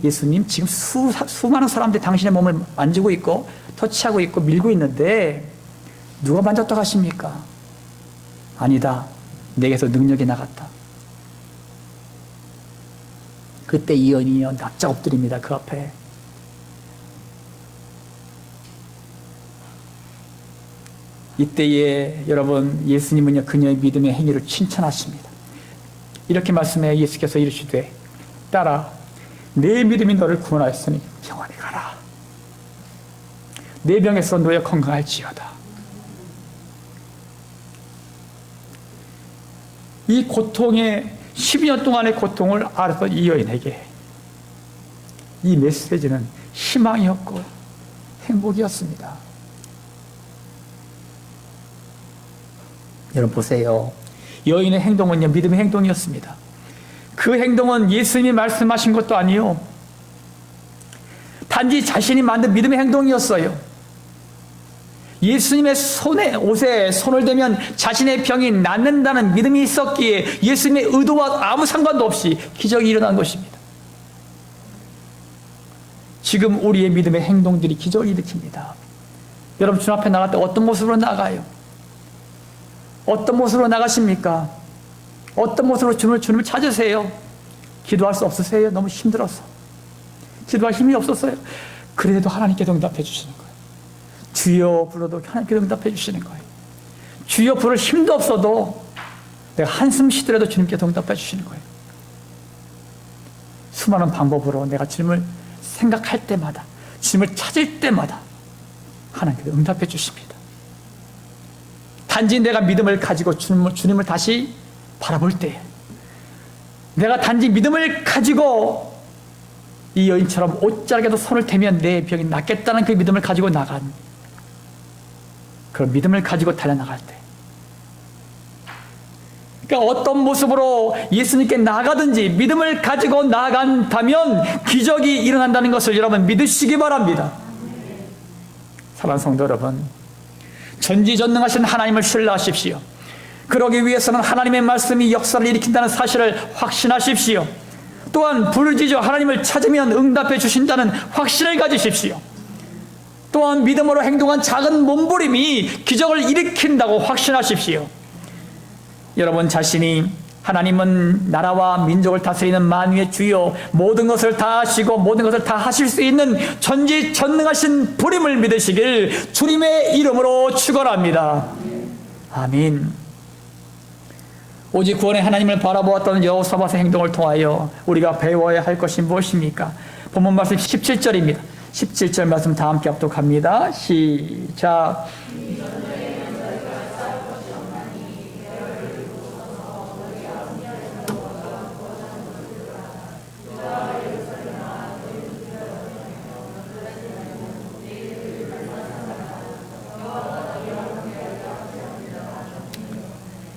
예수님, 지금 수많은 사람들이 당신의 몸을 만지고 있고 터치하고 있고 밀고 있는데 누가 만졌다고 하십니까? 아니다. 내게서 능력이 나갔다. 그때 이 여인이요, 납작 엎드립니다. 그 앞에. 이때에 여러분, 예수님은요, 그녀의 믿음의 행위를 칭찬하십니다. 이렇게 말씀해 예수께서 이르시되, 딸아, 내 믿음이 너를 구원하였으니 병원에 가라. 내 병에서 너의 건강할지어다. 이 고통의 12년 동안의 고통을 알았던 이 여인에게 이 메시지는 희망이었고 행복이었습니다. 여러분 보세요. 여인의 행동은요, 믿음의 행동이었습니다. 그 행동은 예수님이 말씀하신 것도 아니요, 단지 자신이 만든 믿음의 행동이었어요. 예수님의 옷에 손을 대면 자신의 병이 낫는다는 믿음이 있었기에 예수님의 의도와 아무 상관도 없이 기적이 일어난 것입니다. 지금 우리의 믿음의 행동들이 기적을 일으킵니다. 여러분, 주님 앞에 나갈 때 어떤 모습으로 나가요? 어떤 모습으로 나가십니까? 어떤 모습으로 주님을 찾으세요? 기도할 수 없으세요? 너무 힘들어서. 기도할 힘이 없었어요. 그래도 하나님께 응답해 주시는 거예요. 주여 불러도 하나님께 응답해 주시는 거예요. 주여 부를 힘도 없어도 내가 한숨 쉬더라도 주님께서 응답해 주시는 거예요. 수많은 방법으로 내가 주님을 생각할 때마다, 주님을 찾을 때마다 하나님께서 응답해 주십니다. 단지 내가 믿음을 가지고 주님을 다시 바라볼 때에, 내가 단지 믿음을 가지고 이 여인처럼 옷자락에도 손을 대면 내 병이 낫겠다는 그 믿음을 가지고 나간, 그런 믿음을 가지고 달려나갈 때, 그러니까 어떤 모습으로 예수님께 나가든지 믿음을 가지고 나간다면 기적이 일어난다는 것을 여러분 믿으시기 바랍니다. 사랑하는 성도 여러분, 전지전능하신 하나님을 신뢰하십시오. 그러기 위해서는 하나님의 말씀이 역사를 일으킨다는 사실을 확신하십시오. 또한 부르짖어 하나님을 찾으면 응답해 주신다는 확신을 가지십시오. 또한 믿음으로 행동한 작은 몸부림이 기적을 일으킨다고 확신하십시오. 여러분 자신이 하나님은 나라와 민족을 다스리는 만유의 주요, 모든 것을 다 하시고 모든 것을 다 하실 수 있는 전지전능하신 부림을 믿으시길 주님의 이름으로 축원합니다. 아멘. 오직 구원의 하나님을 바라보았던 여호사밧의 행동을 통하여 우리가 배워야 할 것이 무엇입니까? 본문 말씀 17절입니다. 17절 말씀 다 함께 합독합니다. 시작.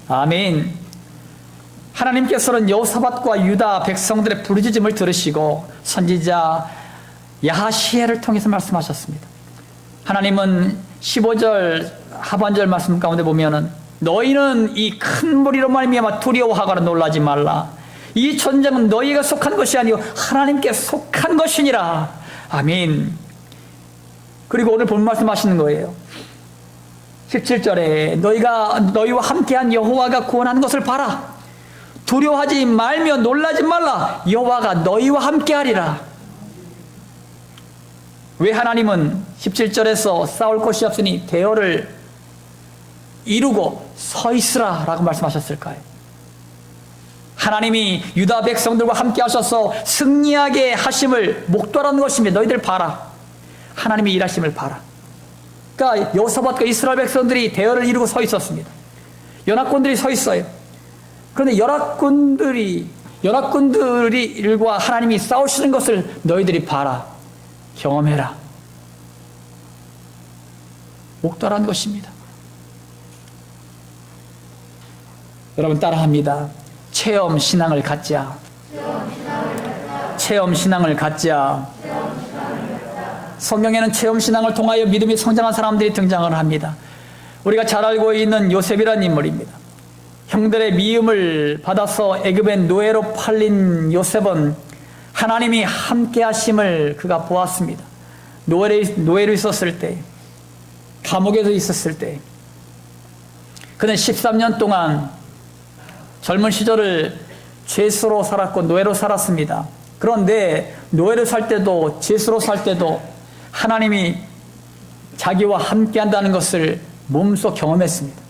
아멘. 하나님께서는 여호사밧과 유다 백성들의 부르짖음을 들으시고 선지자 야하시엘을 통해서 말씀하셨습니다. 하나님은 15절 하반절 말씀 가운데 보면은 너희는 이 큰 무리로 말미암아 두려워하거나 놀라지 말라. 이 전쟁은 너희가 속한 것이 아니요 하나님께 속한 것이니라. 아멘. 그리고 오늘 본 말씀하시는 거예요. 17절에 너희와 함께한 여호와가 구원하는 것을 봐라. 두려워하지 말며 놀라지 말라. 여호와가 너희와 함께하리라. 왜 하나님은 17절에서 싸울 것이 없으니 대열을 이루고 서 있으라 라고 말씀하셨을까요? 하나님이 유다 백성들과 함께 하셔서 승리하게 하심을 목도하는 것입니다. 너희들 봐라. 하나님의 일하심을 봐라. 그러니까 여호사밧과 이스라엘 백성들이 대열을 이루고 서 있었습니다. 연합군들이 서 있어요. 그런데 연합군들과 하나님이 싸우시는 것을 너희들이 봐라. 경험해라. 목도하라는 것입니다. 여러분 따라합니다. 체험 신앙을 갖자. 체험 신앙을 갖자. 성경에는 체험 신앙을 통하여 믿음이 성장한 사람들이 등장을 합니다. 우리가 잘 알고 있는 요셉이라는 인물입니다. 형들의 미움을 받아서 애굽의 노예로 팔린 요셉은 하나님이 함께 하심을 그가 보았습니다. 노예로 있었을 때, 감옥에서 있었을 때 그는 13년 동안 젊은 시절을 죄수로 살았고 노예로 살았습니다. 그런데 노예로 살 때도 죄수로 살 때도 하나님이 자기와 함께 한다는 것을 몸소 경험했습니다.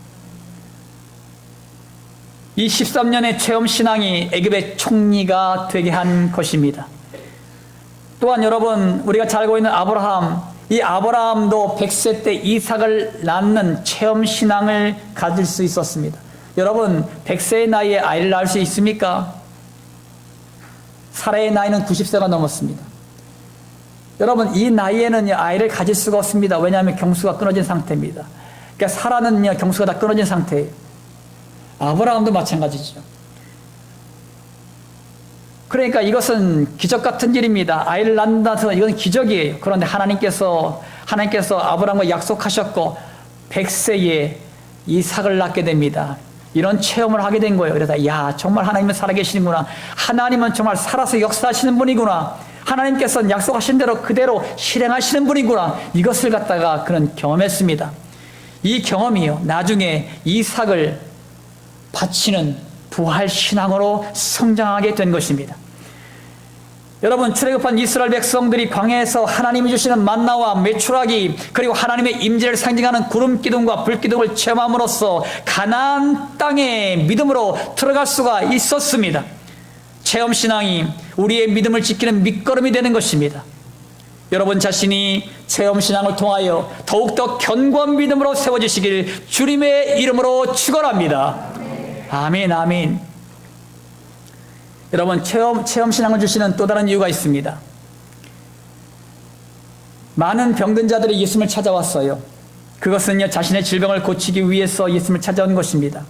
이 13년의 체험 신앙이 애굽의 총리가 되게 한 것입니다. 또한 여러분 우리가 잘 알고 있는 아브라함, 이 아브라함도 100세 때 이삭을 낳는 체험 신앙을 가질 수 있었습니다. 여러분 100세의 나이에 아이를 낳을 수 있습니까? 사라의 나이는 90세가 넘었습니다. 여러분 이 나이에는 아이를 가질 수가 없습니다. 왜냐하면 경수가 끊어진 상태입니다. 그러니까 사라는 경수가 다 끊어진 상태예요. 아브라함도 마찬가지죠. 그러니까 이것은 기적 같은 일입니다. 아이를 낳는다서 이건 기적이에요. 그런데 하나님께서 아브라함과 약속하셨고 100세에 이삭을 낳게 됩니다. 이런 체험을 하게 된 거예요. 그래서 야 정말 하나님은 살아계시는구나. 하나님은 정말 살아서 역사하시는 분이구나. 하나님께서는 약속하신 대로 그대로 실행하시는 분이구나. 이것을 갖다가 그는 경험했습니다. 이 경험이요 나중에 이삭을 바치는 부활 신앙으로 성장하게 된 것입니다. 여러분, 출애굽한 이스라엘 백성들이 광야에서 하나님이 주시는 만나와 메추라기 그리고 하나님의 임재를 상징하는 구름 기둥과 불 기둥을 체험함으로써 가나안 땅에 믿음으로 들어갈 수가 있었습니다. 체험 신앙이 우리의 믿음을 지키는 밑거름이 되는 것입니다. 여러분 자신이 체험 신앙을 통하여 더욱더 견고한 믿음으로 세워지시길 주님의 이름으로 축원합니다. 아멘, 아멘. 여러분, 체험 신앙을 주시는 또 다른 이유가 있습니다. 많은 병든 자들이 예수님을 찾아왔어요. 그것은요, 자신의 질병을 고치기 위해서 예수님을 찾아온 것입니다.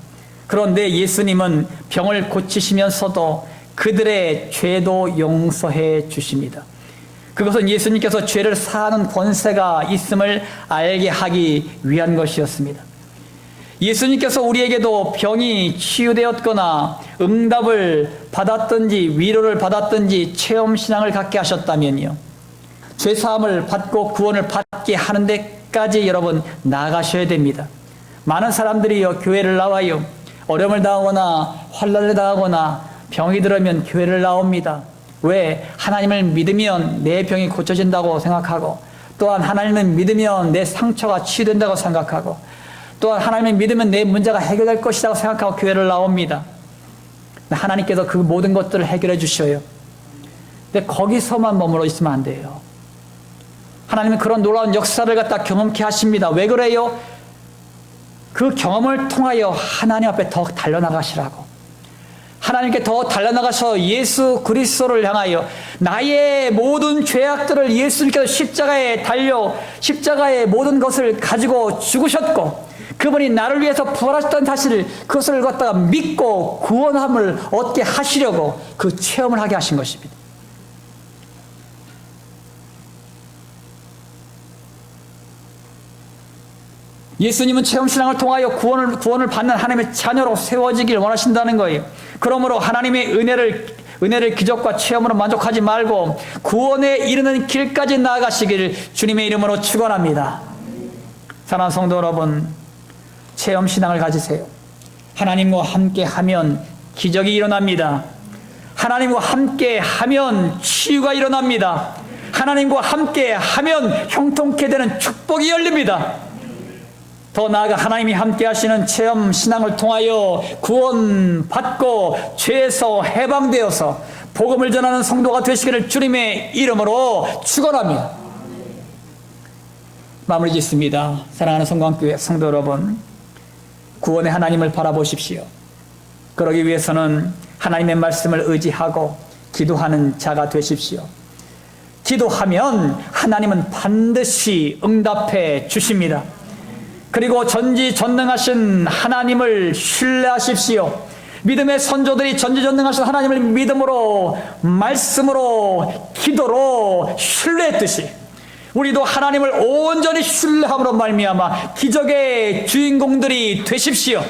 그런데 예수님은 병을 고치시면서도 그들의 죄도 용서해 주십니다. 그것은 예수님께서 죄를 사하는 권세가 있음을 알게 하기 위한 것이었습니다. 예수님께서 우리에게도 병이 치유되었거나 응답을 받았든지 위로를 받았든지 체험신앙을 갖게 하셨다면요, 죄사함을 받고 구원을 받게 하는 데까지 여러분 나아가셔야 됩니다. 많은 사람들이요, 교회를 나와요. 어려움을 당하거나 환난을 당하거나 병이 들으면 교회를 나옵니다. 왜? 하나님을 믿으면 내 병이 고쳐진다고 생각하고, 또한 하나님을 믿으면 내 상처가 치유된다고 생각하고, 또한 하나님을 믿으면 내 문제가 해결될 것이라고 생각하고 교회를 나옵니다. 하나님께서 그 모든 것들을 해결해 주셔요. 근데 거기서만 머물러 있으면 안 돼요. 하나님은 그런 놀라운 역사를 갖다 경험케 하십니다. 왜 그래요? 그 경험을 통하여 하나님 앞에 더 달려나가시라고. 하나님께 더 달려나가서 예수 그리스도를 향하여 나의 모든 죄악들을 예수님께서 십자가에 달려 십자가의 모든 것을 가지고 죽으셨고, 그분이 나를 위해서 부활하셨다는 사실을, 그것을 갖다가 믿고 구원함을 얻게 하시려고 그 체험을 하게 하신 것입니다. 예수님은 체험신앙을 통하여 구원을 받는 하나님의 자녀로 세워지길 원하신다는 거예요. 그러므로 하나님의 은혜를 기적과 체험으로 만족하지 말고 구원에 이르는 길까지 나아가시기를 주님의 이름으로 축원합니다. 사랑하는 성도 여러분, 체험신앙을 가지세요. 하나님과 함께 하면 기적이 일어납니다. 하나님과 함께 하면 치유가 일어납니다. 하나님과 함께 하면 형통케 되는 축복이 열립니다. 더 나아가 하나님이 함께 하시는 체험 신앙을 통하여 구원받고 죄에서 해방되어서 복음을 전하는 성도가 되시기를 주님의 이름으로 축원합니다. 마무리 짓습니다. 사랑하는 성광교회 성도 여러분, 구원의 하나님을 바라보십시오. 그러기 위해서는 하나님의 말씀을 의지하고 기도하는 자가 되십시오. 기도하면 하나님은 반드시 응답해 주십니다. 그리고 전지전능하신 하나님을 신뢰하십시오. 믿음의 선조들이 전지전능하신 하나님을 믿음으로, 말씀으로, 기도로 신뢰했듯이 우리도 하나님을 온전히 신뢰함으로 말미암아 기적의 주인공들이 되십시오.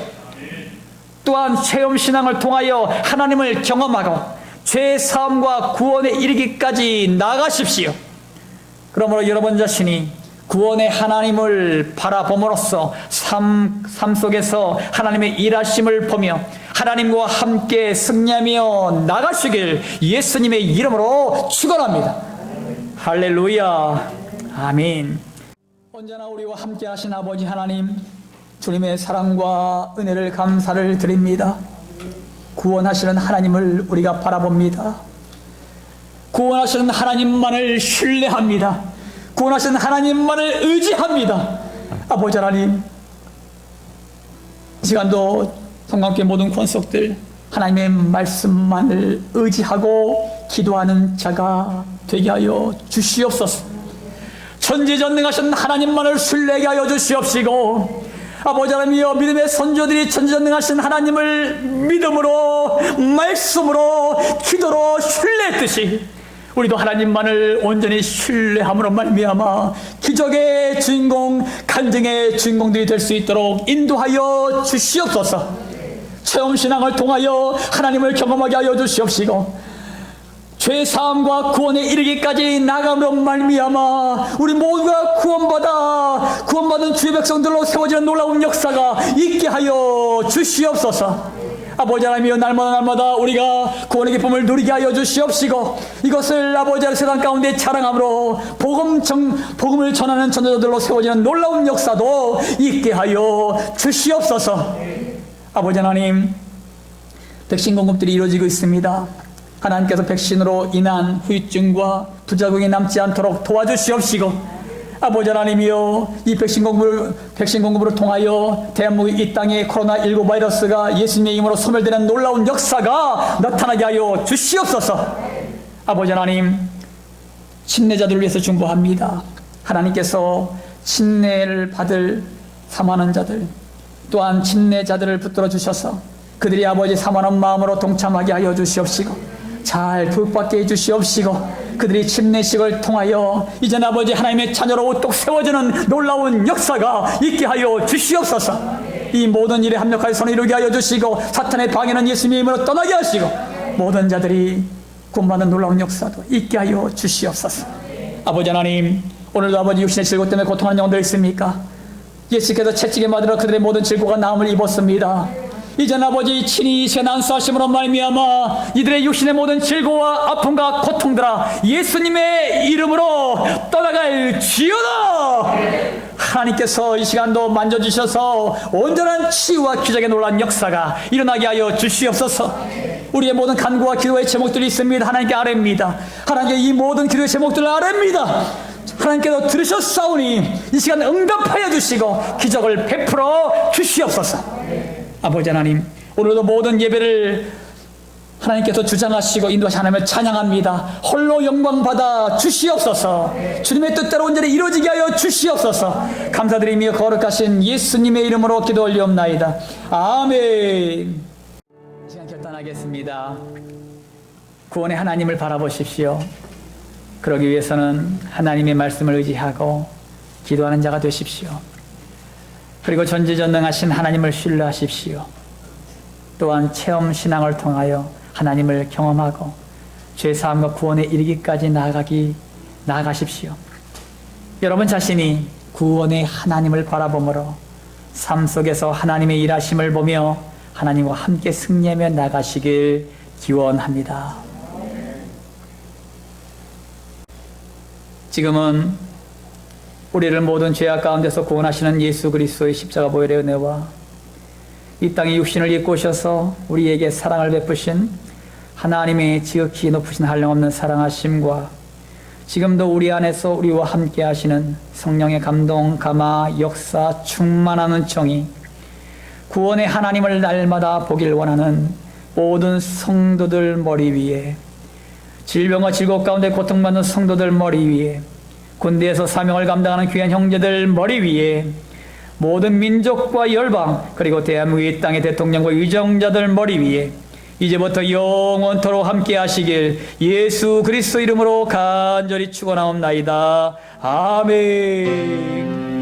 또한 체험신앙을 통하여 하나님을 경험하고 죄사함과 구원에 이르기까지 나아가십시오. 그러므로 여러분 자신이 구원의 하나님을 바라봄으로써 삶 속에서 하나님의 일하심을 보며 하나님과 함께 승리하며 나가시길 예수님의 이름으로 축원합니다. 할렐루야, 아멘. 언제나 우리와 함께 하신 아버지 하나님, 주님의 사랑과 은혜를 감사를 드립니다. 구원하시는 하나님을 우리가 바라봅니다. 구원하시는 하나님만을 신뢰합니다. 구원하시는 하나님만을 의지합니다. 아버지 하나님, 이 시간도 성광교회 모든 권속들 하나님의 말씀만을 의지하고 기도하는 자가 되게 하여 주시옵소서. 전지전능하신 하나님만을 신뢰하게 하여 주시옵시고, 아버지 하나님이여, 믿음의 선조들이 전지전능하신 하나님을 믿음으로, 말씀으로, 기도로 신뢰했듯이 우리도 하나님만을 온전히 신뢰함으로 말미암아 기적의 주인공, 간증의 주인공들이 될 수 있도록 인도하여 주시옵소서. 체험신앙을 통하여 하나님을 경험하게 하여 주시옵시고, 죄사함과 구원에 이르기까지 나감으로 말미암아 우리 모두가 구원받은 주의 백성들로 세워지는 놀라운 역사가 있게 하여 주시옵소서. 아버지 하나님이여, 날마다 우리가 구원의 기쁨을 누리게 하여 주시옵시고, 이것을 아버지 세상 가운데 자랑함으로 복음을 전하는 전도자들로 세워지는 놀라운 역사도 있게 하여 주시옵소서. 아버지 하나님, 백신 공급들이 이루어지고 있습니다. 하나님께서 백신으로 인한 후유증과 부작용이 남지 않도록 도와주시옵시고, 아버지 하나님이여, 이 백신 공급을 통하여 대한민국 이 땅에 코로나19 바이러스가 예수님의 이름으로 소멸되는 놀라운 역사가 나타나게 하여 주시옵소서. 아버지 하나님, 침례자들을 위해서 중보합니다. 하나님께서 침례를 받을 사모하는 자들, 또한 침례자들을 붙들어 주셔서 그들이 아버지 사모하는 마음으로 동참하게 하여 주시옵시고, 잘 교육받게 해주시옵시고, 그들이 침례식을 통하여 이제 아버지 하나님의 자녀로 우뚝 세워지는 놀라운 역사가 있게 하여 주시옵소서. 이 모든 일에 합력하여 손을 이루게 하여 주시고, 사탄의 방해는 예수님의 이름으로 떠나게 하시고, 모든 자들이 구원받는 놀라운 역사도 있게 하여 주시옵소서. 아버지 하나님, 오늘도 아버지 육신의 질고 때문에 고통하는 영혼들 있습니까? 예수께서 채찍에 맞으러 그들의 모든 질고가 나음을 입었습니다. 이젠 아버지 친히 제 난수하심으로 말미암아 이들의 육신의 모든 질고와 아픔과 고통들아 예수님의 이름으로 떠나갈 지어다. 하나님께서 이 시간도 만져주셔서 온전한 치유와 기적의 놀라운 역사가 일어나게 하여 주시옵소서. 우리의 모든 간구와 기도의 제목들이 있습니다. 하나님께 아뢰입니다. 하나님께 이 모든 기도의 제목들을 아뢰입니다. 하나님께서 들으셨사오니 이 시간 응답하여 주시고 기적을 베풀어 주시옵소서. 아버지 하나님, 오늘도 모든 예배를 하나님께서 주장하시고 인도하시 하나님을 찬양합니다. 홀로 영광 받아 주시옵소서. 주님의 뜻대로 온전히 이루어지게 하여 주시옵소서. 감사드리며 거룩하신 예수님의 이름으로 기도 올리옵나이다. 아멘. 이 시간 결단하겠습니다. 구원의 하나님을 바라보십시오. 그러기 위해서는 하나님의 말씀을 의지하고 기도하는 자가 되십시오. 그리고 전지전능하신 하나님을 신뢰하십시오. 또한 체험 신앙을 통하여 하나님을 경험하고 죄사함과 구원에 이르기까지 나아가십시오. 여러분 자신이 구원의 하나님을 바라보므로 삶 속에서 하나님의 일하심을 보며 하나님과 함께 승리하며 나가시길 기원합니다. 지금은 우리를 모든 죄악 가운데서 구원하시는 예수 그리스도의 십자가 보혈의 은혜와 이 땅에 육신을 입고 오셔서 우리에게 사랑을 베푸신 하나님의 지극히 높으신 한량없는 사랑하심과 지금도 우리 안에서 우리와 함께 하시는 성령의 감동, 감화, 역사, 충만한 은총이 구원의 하나님을 날마다 보길 원하는 모든 성도들 머리 위에, 질병과 질곡 가운데 고통받는 성도들 머리 위에, 군대에서 사명을 감당하는 귀한 형제들 머리 위에, 모든 민족과 열방 그리고 대한민국의 땅의 대통령과 위정자들 머리 위에 이제부터 영원토록 함께 하시길 예수 그리스도 이름으로 간절히 축원하옵나이다. 아멘.